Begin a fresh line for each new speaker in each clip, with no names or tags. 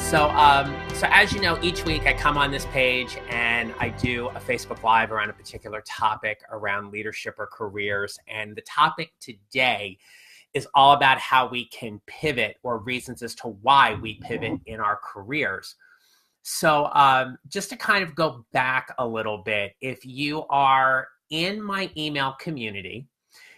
So as you know, each week I come on this page and I do a Facebook Live around a particular topic around leadership or careers. And the topic today is all about how we can pivot, or reasons as to why we pivot in our careers. So just to kind of go back a little bit, if you are in my email community,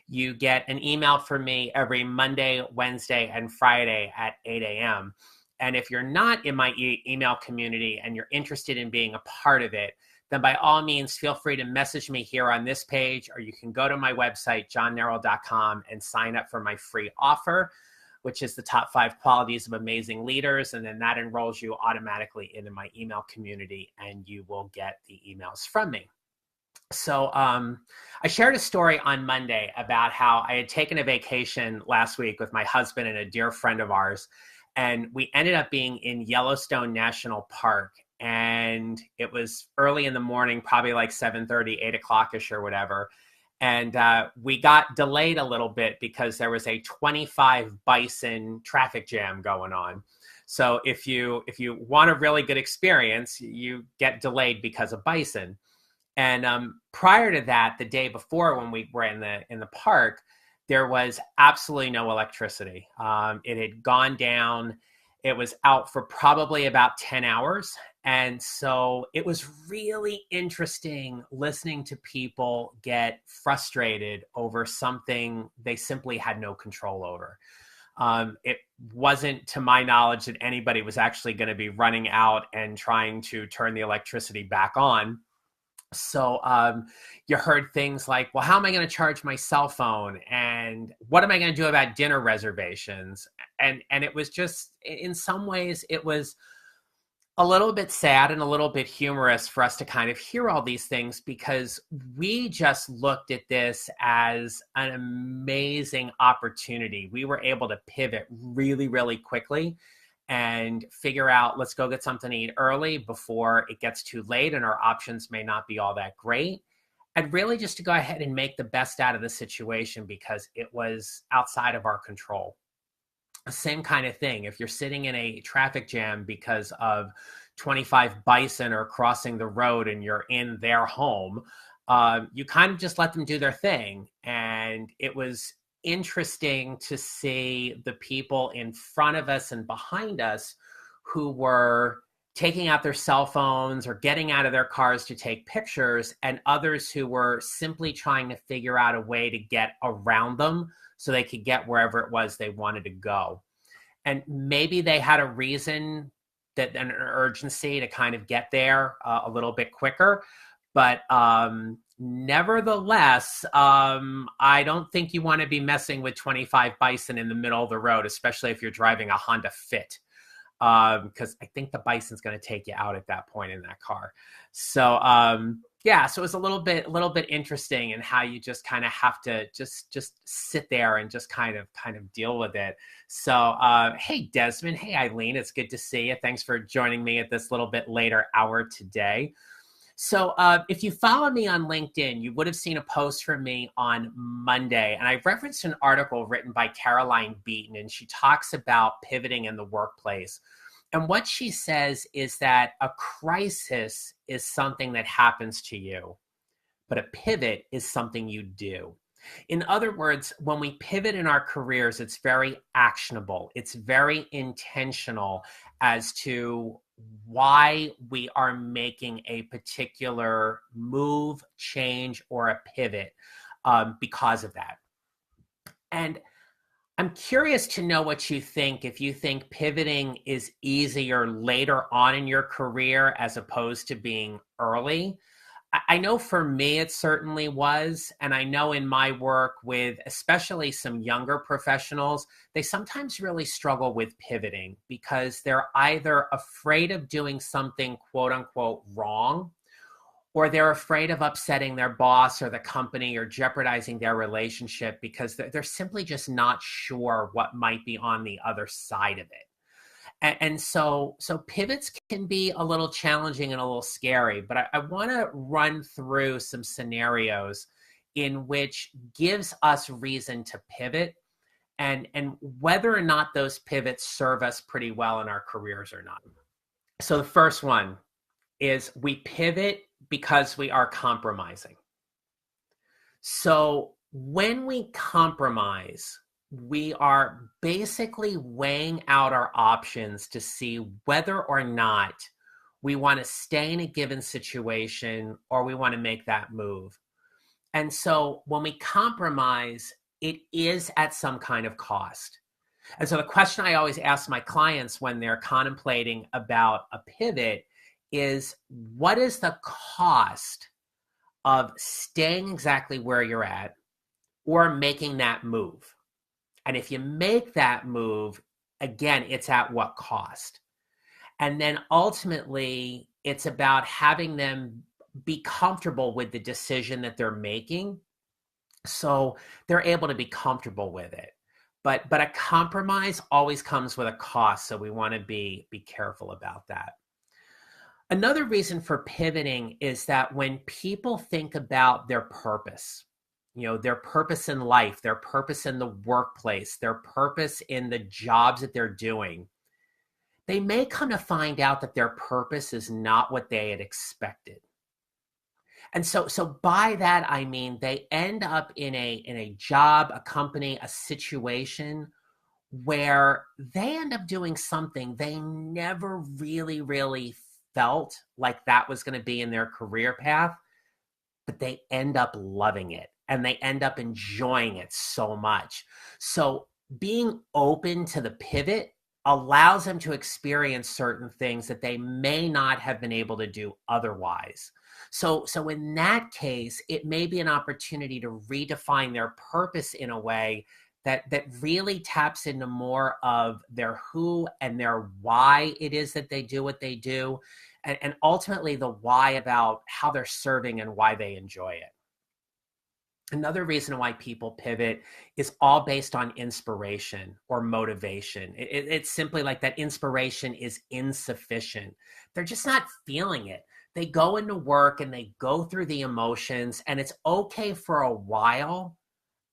you get an email from me every Monday, Wednesday, and Friday at 8 a.m. And if you're not in my email community and you're interested in being a part of it, then by all means, feel free to message me here on this page, or you can go to my website, johnnerrill.com, and sign up for my free offer, which is the top 5 qualities of amazing leaders. And then that enrolls you automatically into my email community, and you will get the emails from me. So I shared a story on Monday about how I had taken a vacation last week with my husband and a dear friend of ours. And we ended up being in Yellowstone National Park. And it was early in the morning, probably like 7:30, 8 o'clock-ish or whatever. And we got delayed a little bit because there was a 25 bison traffic jam going on. So if you want a really good experience, you get delayed because of bison. And prior to that, the day before, when we were in the park, there was absolutely no electricity. It had gone down. It was out for probably about 10 hours. And so it was really interesting listening to people get frustrated over something they simply had no control over. It wasn't, to my knowledge, that anybody was actually going to be running out and trying to turn the electricity back on. So you heard things like, well, how am I going to charge my cell phone? And what am I going to do about dinner reservations? And it was just, in some ways, it was a little bit sad and a little bit humorous for us to kind of hear all these things, because we just looked at this as an amazing opportunity. We were able to pivot really, really quickly and figure out, let's go get something to eat early before it gets too late and our options may not be all that great. And really just to go ahead and make the best out of the situation, because it was outside of our control. Same kind of thing. If you're sitting in a traffic jam because of 25 bison are crossing the road and you're in their home, you kind of just let them do their thing. And it was interesting to see the people in front of us and behind us who were taking out their cell phones or getting out of their cars to take pictures, and others who were simply trying to figure out a way to get around them so they could get wherever it was they wanted to go. And maybe they had a reason, that an urgency to kind of get there a little bit quicker. But nevertheless, I don't think you want to be messing with 25 bison in the middle of the road, especially if you're driving a Honda Fit, because I think the bison's going to take you out at that point in that car. So yeah, so it was a little bit interesting in how you just kind of have to just sit there and just kind of deal with it. So hey, Desmond, hey, Eileen, it's good to see you. Thanks for joining me at this little bit later hour today. So if you follow me on LinkedIn, you would have seen a post from me on Monday, and I referenced an article written by Caroline Beaton, and she talks about pivoting in the workplace. And what she says is that a crisis is something that happens to you, but a pivot is something you do. In other words, when we pivot in our careers, it's very actionable. It's very intentional as to why we are making a particular move, change, or a pivot because of that. And I'm curious to know what you think, if you think pivoting is easier later on in your career as opposed to being early. I know for me it certainly was, and I know in my work with especially some younger professionals, they sometimes really struggle with pivoting because they're either afraid of doing something quote unquote wrong, or they're afraid of upsetting their boss or the company or jeopardizing their relationship because they're simply just not sure what might be on the other side of it. And so pivots can be a little challenging and a little scary, but I want to run through some scenarios in which gives us reason to pivot and whether or not those pivots serve us pretty well in our careers or not. So the first one is we pivot because we are compromising. So when we compromise, we are basically weighing out our options to see whether or not we want to stay in a given situation or we want to make that move. And so when we compromise, it is at some kind of cost. And so the question I always ask my clients when they're contemplating about a pivot is, what is the cost of staying exactly where you're at or making that move? And if you make that move, again, it's at what cost? And then ultimately, it's about having them be comfortable with the decision that they're making, so they're able to be comfortable with it. But a compromise always comes with a cost, so we want to be careful about that. Another reason for pivoting is that when people think about their purpose, their purpose in life, their purpose in the workplace, their purpose in the jobs that they're doing, they may come to find out that their purpose is not what they had expected. And so by that, I mean, they end up in a job, a company, a situation where they end up doing something they never really felt like that was going to be in their career path, but they end up loving it and they end up enjoying it so much. So being open to the pivot allows them to experience certain things that they may not have been able to do otherwise. So in that case, it may be an opportunity to redefine their purpose in a way that really taps into more of their who and their why it is that they do what they do, and ultimately the why about how they're serving and why they enjoy it. Another reason why people pivot is all based on inspiration or motivation. It's simply like that inspiration is insufficient. They're just not feeling it. They go into work and they go through the emotions, and it's okay for a while,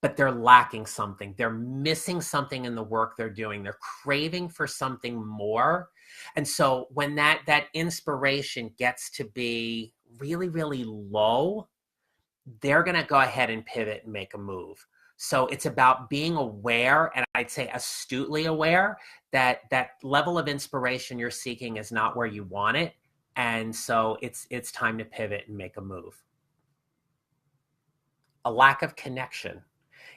but they're lacking something. They're missing something in the work they're doing. They're craving for something more. And so when that inspiration gets to be really low, they're going to go ahead and pivot and make a move. So it's about being aware, and I'd say astutely aware, that that level of inspiration you're seeking is not where you want it. And so it's time to pivot and make a move. A lack of connection.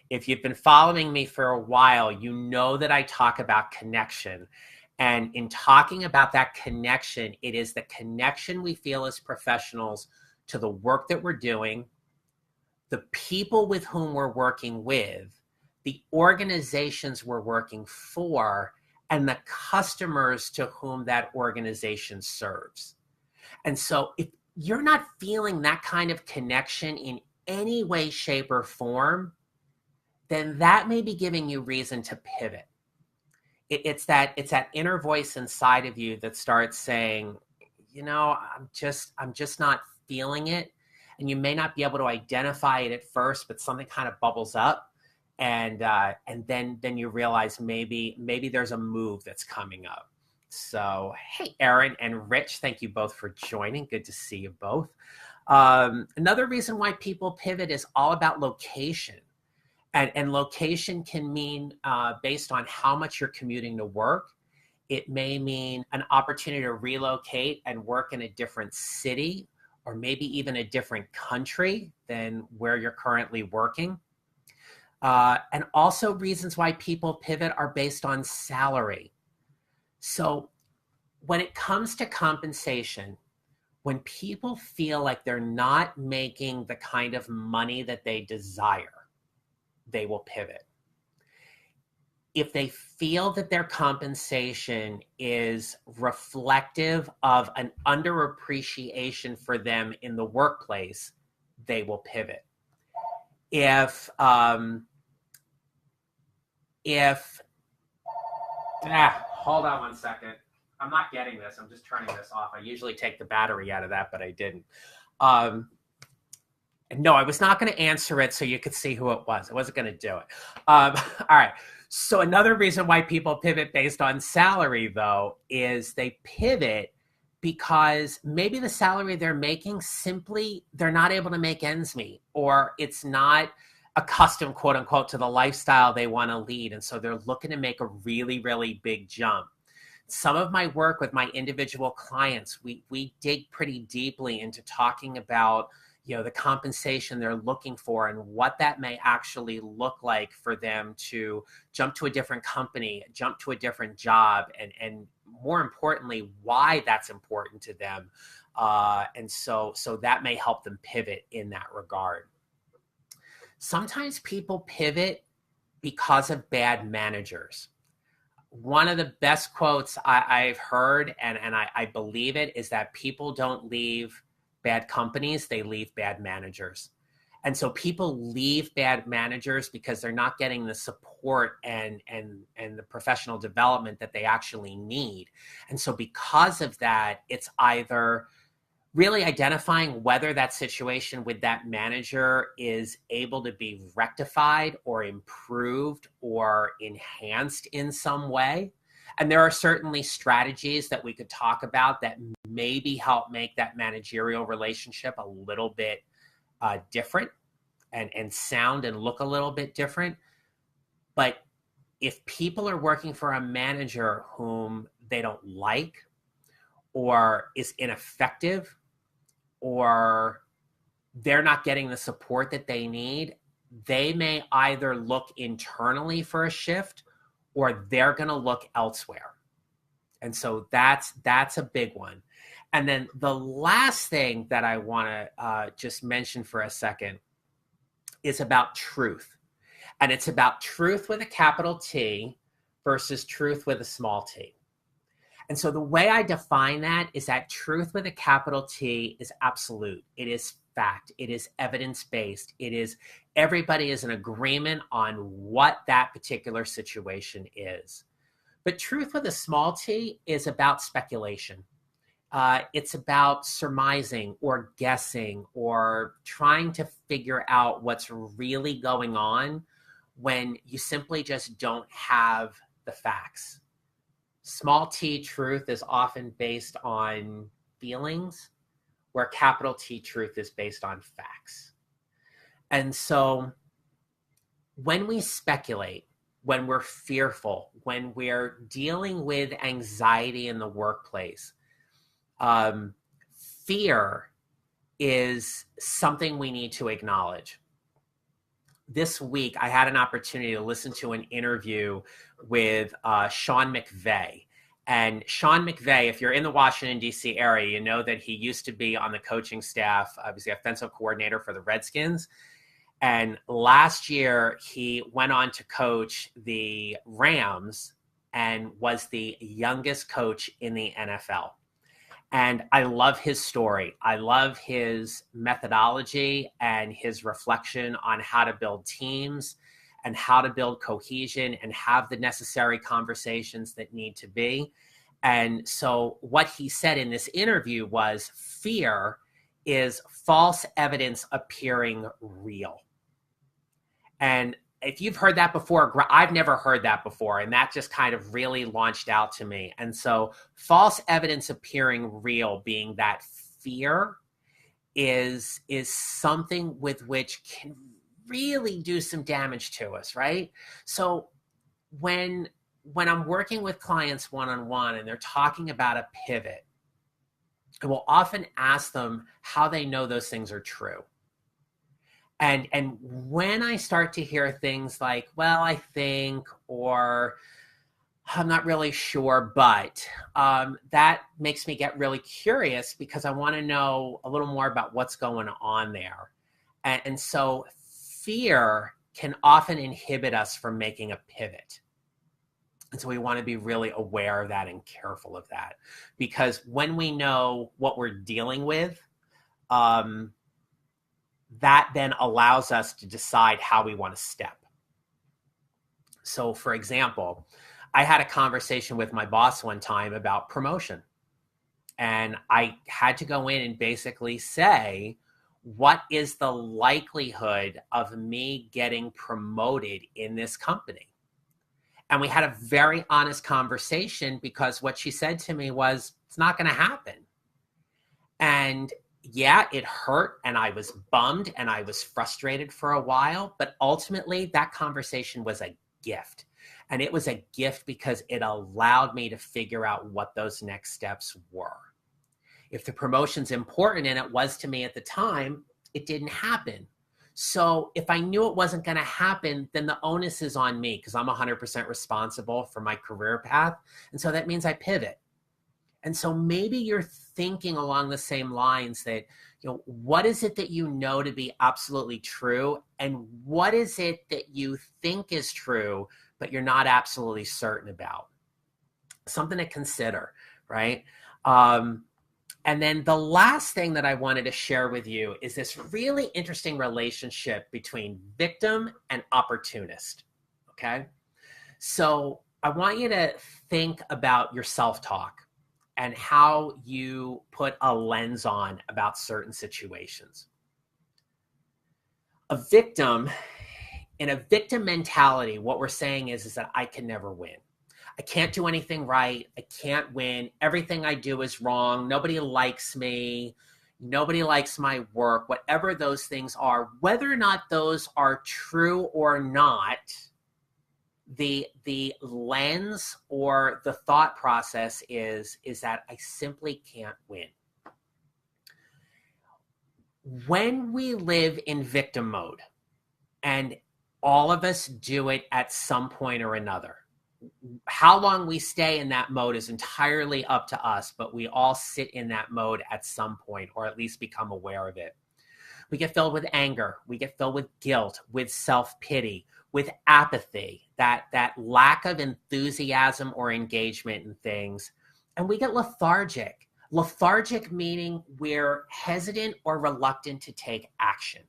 If you've been following me for a while, you know that I talk about connection. And in talking about that connection, it is the connection we feel as professionals to the work that we're doing, the people with whom we're working with, the organizations we're working for, and the customers to whom that organization serves. And so if you're not feeling that kind of connection in any way, shape, or form, then that may be giving you reason to pivot. It's that inner voice inside of you that starts saying, I'm just not feeling it. And you may not be able to identify it at first, but something kind of bubbles up, and then you realize maybe there's a move that's coming up. So, hey, Erin and Rich, thank you both for joining. Good to see you both. Another reason why people pivot is all about location. And location can mean based on how much you're commuting to work. It may mean an opportunity to relocate and work in a different city, or maybe even a different country than where you're currently working. And also reasons why people pivot are based on salary. So when it comes to compensation, when people feel like they're not making the kind of money that they desire, they will pivot. If they feel that their compensation is reflective of an underappreciation for them in the workplace, they will pivot. Hold on one second. I'm not getting this. I'm just turning this off. I usually take the battery out of that, but I didn't. No, I was not going to answer it so you could see who it was. I wasn't going to do it. All right. So another reason why people pivot based on salary, though, is they pivot because maybe the salary they're making simply they're not able to make ends meet, or it's not accustomed, quote unquote, to the lifestyle they want to lead. And so they're looking to make a really, really big jump. Some of my work with my individual clients, we dig pretty deeply into talking about, the compensation they're looking for and what that may actually look like for them to jump to a different company, jump to a different job, and more importantly, why that's important to them. And so that may help them pivot in that regard. Sometimes people pivot because of bad managers. One of the best quotes I've heard, and I believe it, is that people don't leave bad companies, they leave bad managers. And so people leave bad managers because they're not getting the support and the professional development that they actually need. And so because of that, it's either really identifying whether that situation with that manager is able to be rectified or improved or enhanced in some way. And there are certainly strategies that we could talk about that maybe help make that managerial relationship a little bit different and sound and look a little bit different. But if people are working for a manager whom they don't like, or is ineffective, or they're not getting the support that they need, they may either look internally for a shift or they're going to look elsewhere. And so that's a big one. And then the last thing that I want to just mention for a second is about truth. And it's about truth with a capital T versus truth with a small t. And so the way I define that is that truth with a capital T is absolute. It is fact. It is evidence-based. It is everybody is in agreement on what that particular situation is. But truth with a small t is about speculation. It's about surmising or guessing or trying to figure out what's really going on when you simply just don't have the facts. Small t truth is often based on feelings, where capital T truth is based on facts. And so when we speculate, when we're fearful, when we're dealing with anxiety in the workplace, fear is something we need to acknowledge. This week, I had an opportunity to listen to an interview with Sean McVay. And Sean McVay, if you're in the Washington, D.C. area, you know that he used to be on the coaching staff. He was the offensive coordinator for the Redskins. And last year, he went on to coach the Rams and was the youngest coach in the NFL. And I love his story. I love his methodology and his reflection on how to build teams and how to build cohesion and have the necessary conversations that need to be. And so what he said in this interview was fear is false evidence appearing real. And if you've heard that before, I've never heard that before. And that just kind of really launched out to me. And so false evidence appearing real, being that fear is something with which can really do some damage to us, right? So when I'm working with clients one-on-one and they're talking about a pivot, I will often ask them how they know those things are true. And when I start to hear things like, well, I think, or I'm not really sure, but that makes me get really curious because I want to know a little more about what's going on there. And so fear can often inhibit us from making a pivot. And so we want to be really aware of that and careful of that. Because when we know what we're dealing with, that then allows us to decide how we want to step. So, for example, I had a conversation with my boss one time about promotion. And I had to go in and basically say, what is the likelihood of me getting promoted in this company? And we had a very honest conversation, because what she said to me was, it's not going to happen. And yeah, it hurt, and I was bummed, and I was frustrated for a while, but ultimately that conversation was a gift. And it was a gift because it allowed me to figure out what those next steps were. If the promotion's important, and it was to me at the time, it didn't happen. So if I knew it wasn't going to happen, then the onus is on me, because I'm 100% responsible for my career path. And so that means I pivot. And so maybe you're thinking along the same lines that, what is it that you know to be absolutely true? And what is it that you think is true, but you're not absolutely certain about? Something to consider, right? And then the last thing that I wanted to share with you is this really interesting relationship between victim and opportunist, okay? So I want you to think about your self-talk and how you put a lens on about certain situations. A victim, in a victim mentality, what we're saying is that I can never win. I can't do anything right. I can't win. Everything I do is wrong. Nobody likes me. Nobody likes my work. Whatever those things are, whether or not those are true or not, the lens or the thought process is that I simply can't win. When we live in victim mode, and all of us do it at some point or another, how long we stay in that mode is entirely up to us, but we all sit in that mode at some point, or at least become aware of it. We get filled with anger. We get filled with guilt, with self-pity, with apathy, that lack of enthusiasm or engagement in things. And we get lethargic. Lethargic meaning we're hesitant or reluctant to take action.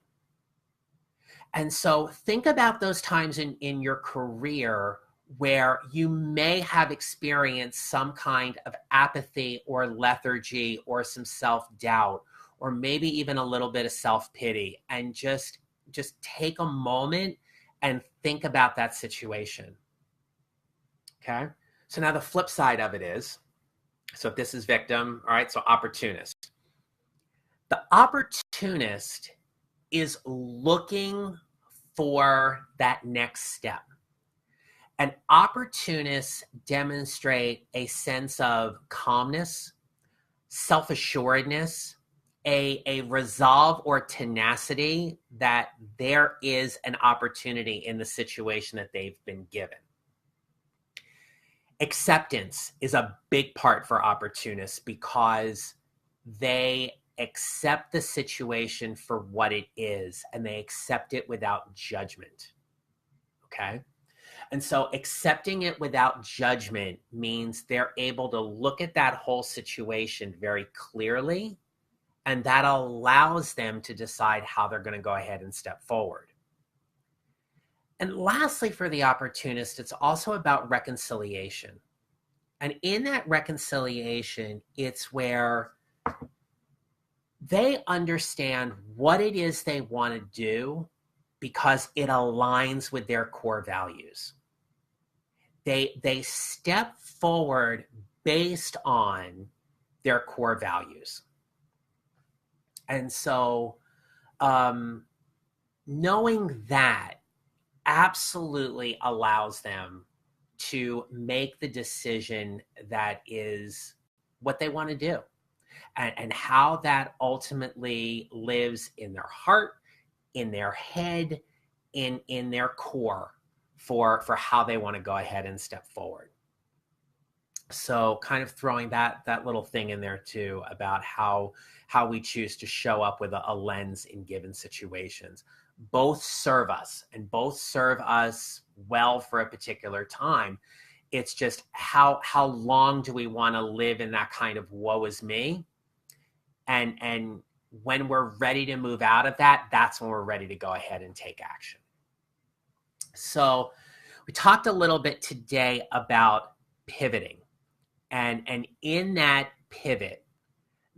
And so think about those times in your career where you may have experienced some kind of apathy or lethargy or some self-doubt, or maybe even a little bit of self-pity, and just take a moment and think about that situation. Okay? So now the flip side of it is, so if this is victim, all right, so opportunist. The opportunist is looking for that next step. And opportunists demonstrate a sense of calmness, self-assuredness, a resolve or tenacity that there is an opportunity in the situation that they've been given. Acceptance is a big part for opportunists, because they accept the situation for what it is, and they accept it without judgment. Okay? And so accepting it without judgment means they're able to look at that whole situation very clearly, and that allows them to decide how they're going to go ahead and step forward. And lastly, for the opportunist, it's also about reconciliation. And in that reconciliation, it's where they understand what it is they want to do because it aligns with their core values. They step forward based on their core values. And so knowing that absolutely allows them to make the decision that is what they want to do, and how that ultimately lives in their heart, in their head, in their core for how they want to go ahead and step forward. So kind of throwing that little thing in there too, about how we choose to show up with a lens in given situations. Both serve us, and both serve us well for a particular time. It's just how long do we want to live in that kind of woe is me? And when we're ready to move out of that, that's when we're ready to go ahead and take action. So we talked a little bit today about pivoting. And in that pivot,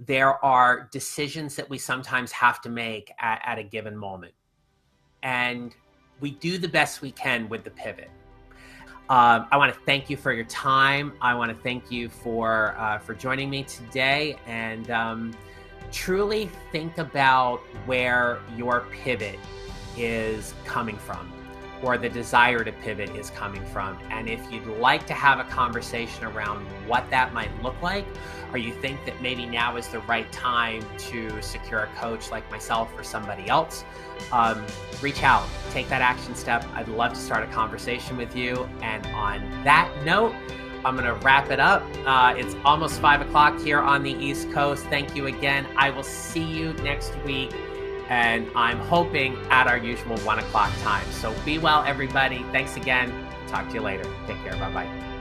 there are decisions that we sometimes have to make at a given moment. And we do the best we can with the pivot. I want to thank you for your time. I want to thank you for joining me today, and truly think about where your pivot is coming from, or the desire to pivot is coming from. And if you'd like to have a conversation around what that might look like, or you think that maybe now is the right time to secure a coach like myself or somebody else, reach out, take that action step. I'd love to start a conversation with you. And on that note, I'm going to wrap it up. It's almost 5 o'clock here on the East Coast. Thank you again. I will see you next week, and I'm hoping at our usual 1 o'clock time. So be well, everybody. Thanks again. Talk to you later. Take care. Bye-bye.